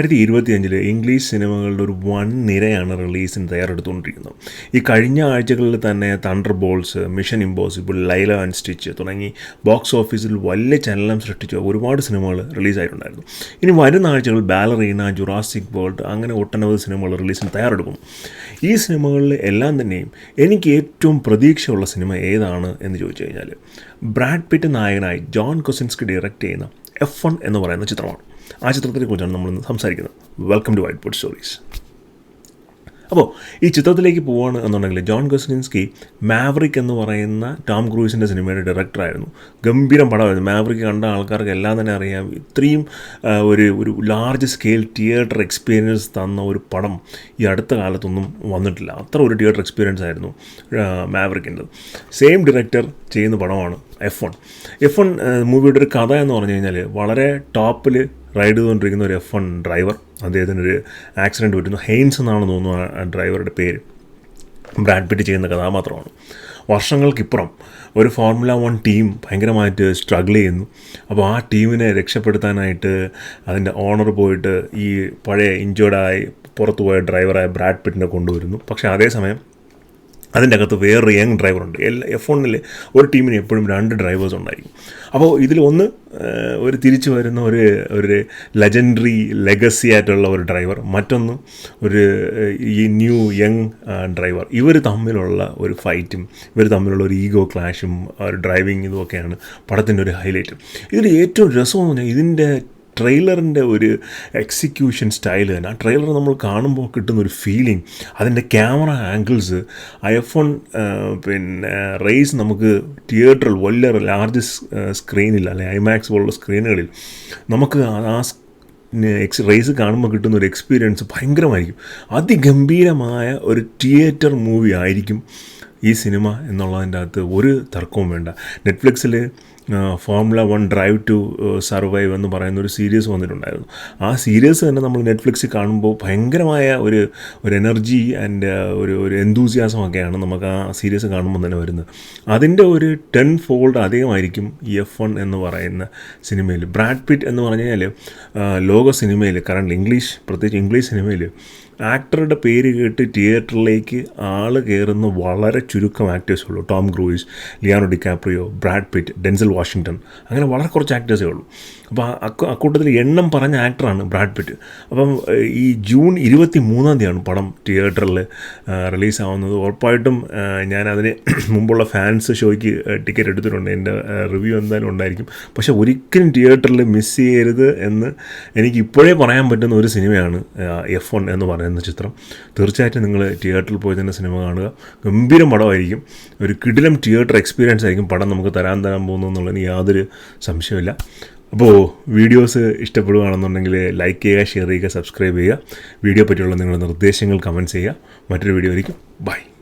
2025 English സിനിമകളുടെ ഒരു വൻ നിരയാണ് റിലീസിന് തയ്യാറെടുത്തുകൊണ്ടിരിക്കുന്നത്. ഈ കഴിഞ്ഞ ആഴ്ചകളിൽ തന്നെ thunder balls, mission impossible, Laila and stitch തുടങ്ങി ബോക്സ് ഓഫീസിൽ വലിയ ചലനം സൃഷ്ടിച്ച ഒരുപാട് സിനിമകൾ റിലീസായിട്ടുണ്ടായിരുന്നു. ഇനി വരുന്ന ആഴ്ചകളിൽ ബാലറീന, ജുറാസിക് വേൾഡ് അങ്ങനെ ഒട്ടനവധി സിനിമകൾ റിലീസിന് തയ്യാറെടുക്കും. ഈ സിനിമകളിൽ എല്ലാം തന്നെയും എനിക്ക് ഏറ്റവും പ്രതീക്ഷയുള്ള സിനിമ ഏതാണ് എന്ന് ചോദിച്ചു കഴിഞ്ഞാൽ ബ്രാഡ് പിറ്റ് നായകനായി ജോൺ കൊസിൻസ്കി ഡയറക്റ്റ് ചെയ്യുന്ന F1 എന്ന് പറയുന്ന ചിത്രമാണ്. ആ ചിത്രത്തെക്കുറിച്ചാണ് നമ്മളിന്ന് സംസാരിക്കുന്നത്. Welcome to whiteboard stories. അപ്പോൾ ഈ ചിത്രത്തിലേക്ക് പോവുകയാണ് എന്നുണ്ടെങ്കിൽ ജോൺ കൊസിൻസ്കി മാവറിക് എന്ന് പറയുന്ന ടോം ക്രൂസിൻ്റെ സിനിമയുടെ ഡയറക്ടറായിരുന്നു. ഗംഭീരം പടമായിരുന്നു. മാവറിക് കണ്ട ആൾക്കാർക്ക് എല്ലാം തന്നെ അറിയാം. ഇത്രയും ഒരു ലാർജ് സ്കെയിൽ തിയേറ്റർ എക്സ്പീരിയൻസ് തന്ന ഒരു പടം ഈ അടുത്ത കാലത്തൊന്നും വന്നിട്ടില്ല. അത്ര ഒരു തിയേറ്റർ എക്സ്പീരിയൻസ് ആയിരുന്നു മാവറിക്കിൻ്റെ. സെയിം ഡയറക്ടർ ചെയ്യുന്ന പടമാണ് F1 മൂവിയുടെ ഒരു കഥ എന്ന് പറഞ്ഞു കഴിഞ്ഞാൽ വളരെ ടോപ്പിൽ റൈഡ് ചെയ്തുകൊണ്ടിരിക്കുന്ന ഒരു F1 ഡ്രൈവർ, അദ്ദേഹത്തിനൊരു ആക്സിഡൻറ്റ് പറ്റുന്നു. ഹെയ്ൻസ് എന്നാണ് തോന്നുന്നു ആ ഡ്രൈവറുടെ പേര്. ബ്രാഡ് പിറ്റ് ചെയ്യുന്ന കഥാപാത്രമാണ്. വർഷങ്ങൾക്കിപ്പുറം ഒരു ഫോർമുല 1 ടീം ഭയങ്കരമായിട്ട് സ്ട്രഗിൾ ചെയ്യുന്നു. അപ്പോൾ ആ ടീമിനെ രക്ഷപ്പെടുത്താനായിട്ട് അതിൻ്റെ ഓണർ പോയിട്ട് ഈ പഴയ ഇഞ്ചേർഡായി പുറത്തുപോയ ഡ്രൈവറായ ബ്രാഡ് പിറ്റിനെ കൊണ്ടുവരുന്നു. പക്ഷേ അതേസമയം അതിൻ്റെ അകത്ത് വേറൊരു യങ് ഡ്രൈവറുണ്ട്. F1 ഒരു ടീമിന് എപ്പോഴും 2 ഡ്രൈവേഴ്സ് ഉണ്ടായിരിക്കും. അപ്പോൾ ഇതിൽ ഒന്ന് ഒരു തിരിച്ചു വരുന്ന ഒരു ലെജൻഡറി ലെഗസി ആയിട്ടുള്ള ഒരു ഡ്രൈവർ, മറ്റൊന്ന് ഈ ന്യൂ യങ് ഡ്രൈവർ. ഇവർ തമ്മിലുള്ള ഒരു ഫൈറ്റും ഇവർ തമ്മിലുള്ള ഒരു ഈഗോ ക്ലാഷും ഒരു ഡ്രൈവിങ് ഇതുമൊക്കെയാണ് പടത്തിൻ്റെ ഒരു ഹൈലൈറ്റ്. ഇതിൽ ഏറ്റവും രസമെന്ന് പറഞ്ഞാൽ ഇതിൻ്റെ ട്രെയിലറിൻ്റെ ഒരു എക്സിക്യൂഷൻ സ്റ്റൈൽ തന്നെ. ആ ട്രെയിലർ നമ്മൾ കാണുമ്പോൾ കിട്ടുന്നൊരു ഫീലിംഗ്, അതിൻ്റെ ക്യാമറ ആംഗിൾസ്, F1 റേസ് നമുക്ക് തിയേറ്ററിൽ വലിയ ലാർജ് സ്ക്രീനിൽ അല്ലെങ്കിൽ IMAX പോലുള്ള സ്ക്രീനുകളിൽ നമുക്ക് ആ റേസ് കാണുമ്പോൾ കിട്ടുന്ന ഒരു എക്സ്പീരിയൻസ് ഭയങ്കരമായിരിക്കും. അതിഗംഭീരമായ ഒരു തിയേറ്റർ മൂവി ആയിരിക്കും ഈ സിനിമ എന്നുള്ളതിൻ്റെ അകത്ത് ഒരു തർക്കവും വേണ്ട. നെറ്റ്ഫ്ലിക്സിൽ ഫോർമുല 1 ഡ്രൈവ് ടു സർവൈവ് എന്ന് പറയുന്ന ഒരു സീരീസ് വന്നിട്ടുണ്ടായിരുന്നു. ആ സീരീസ് തന്നെ നമ്മൾ നെറ്റ്ഫ്ലിക്സിൽ കാണുമ്പോൾ ഭയങ്കരമായ ഒരു എനർജി ആൻഡ് ഒരു എന്തൂസിയാസമൊക്കെയാണ് നമുക്ക് ആ സീരീസ് കാണുമ്പോൾ തന്നെ വരുന്നത്. അതിൻ്റെ ഒരു 10 ഫോൾഡ് അധികമായിരിക്കും ഈ F1 എന്ന് പറയുന്ന സിനിമയിൽ. ബ്രാഡ് പിറ്റ് എന്ന് പറഞ്ഞു കഴിഞ്ഞാൽ ലോക സിനിമയിൽ പ്രത്യേകിച്ച് ഇംഗ്ലീഷ് സിനിമയിൽ ആക്ടറുടെ പേര് കേട്ട് തിയേറ്ററിലേക്ക് ആൾ കയറുന്ന വളരെ ചുരുക്കം ആക്ടേഴ്സേ ഉള്ളൂ. Tom Cruise, Leonardo DiCaprio, Brad Pitt, Denzel Washington, അങ്ങനെ വളരെ കുറച്ച് ആക്ടേഴ്സേ ഉള്ളൂ. അപ്പോൾ അക്കൂട്ടത്തിൽ എണ്ണം പറഞ്ഞ ആക്ടറാണ് ബ്രാഡ് പിറ്റ്. അപ്പം ഈ ജൂൺ 23 പടം തിയേറ്ററിൽ റിലീസാവുന്നത്. ഉറപ്പായിട്ടും ഞാനതിന് മുമ്പുള്ള ഫാൻസ് ഷോയ്ക്ക് ടിക്കറ്റ് എടുത്തിട്ടുണ്ട്. എൻ്റെ റിവ്യൂ എന്തായാലും ഉണ്ടായിരിക്കും. പക്ഷേ ഒരിക്കലും തിയേറ്ററിൽ മിസ് ചെയ്യരുത് എന്ന് എനിക്ക് ഇപ്പോഴേ പറയാൻ പറ്റുന്ന ഒരു സിനിമയാണ് F1 എന്ന് പറയുന്ന ചിത്രം. തീർച്ചയായിട്ടും നിങ്ങൾ തിയേറ്ററിൽ പോയി തന്നെ സിനിമ കാണുക. ഗംഭീരം പടമായിരിക്കും. ഒരു കിടിലം തിയേറ്റർ എക്സ്പീരിയൻസ് ആയിരിക്കും പടം നമുക്ക് തരാൻ പോകുന്നു എന്നുള്ളതിന് യാതൊരു സംശയമില്ല. അപ്പോൾ വീഡിയോസ് ഇഷ്ടപ്പെടുകയാണെന്നുണ്ടെങ്കിൽ ലൈക്ക് ചെയ്യുക, ഷെയർ ചെയ്യുക, സബ്സ്ക്രൈബ് ചെയ്യുക. വീഡിയോ പറ്റിയുള്ള നിങ്ങളുടെ നിർദ്ദേശങ്ങൾ കമൻറ്റ്സ് ചെയ്യുക. മറ്റൊരു വീഡിയോ ആയിരിക്കും. ബൈ.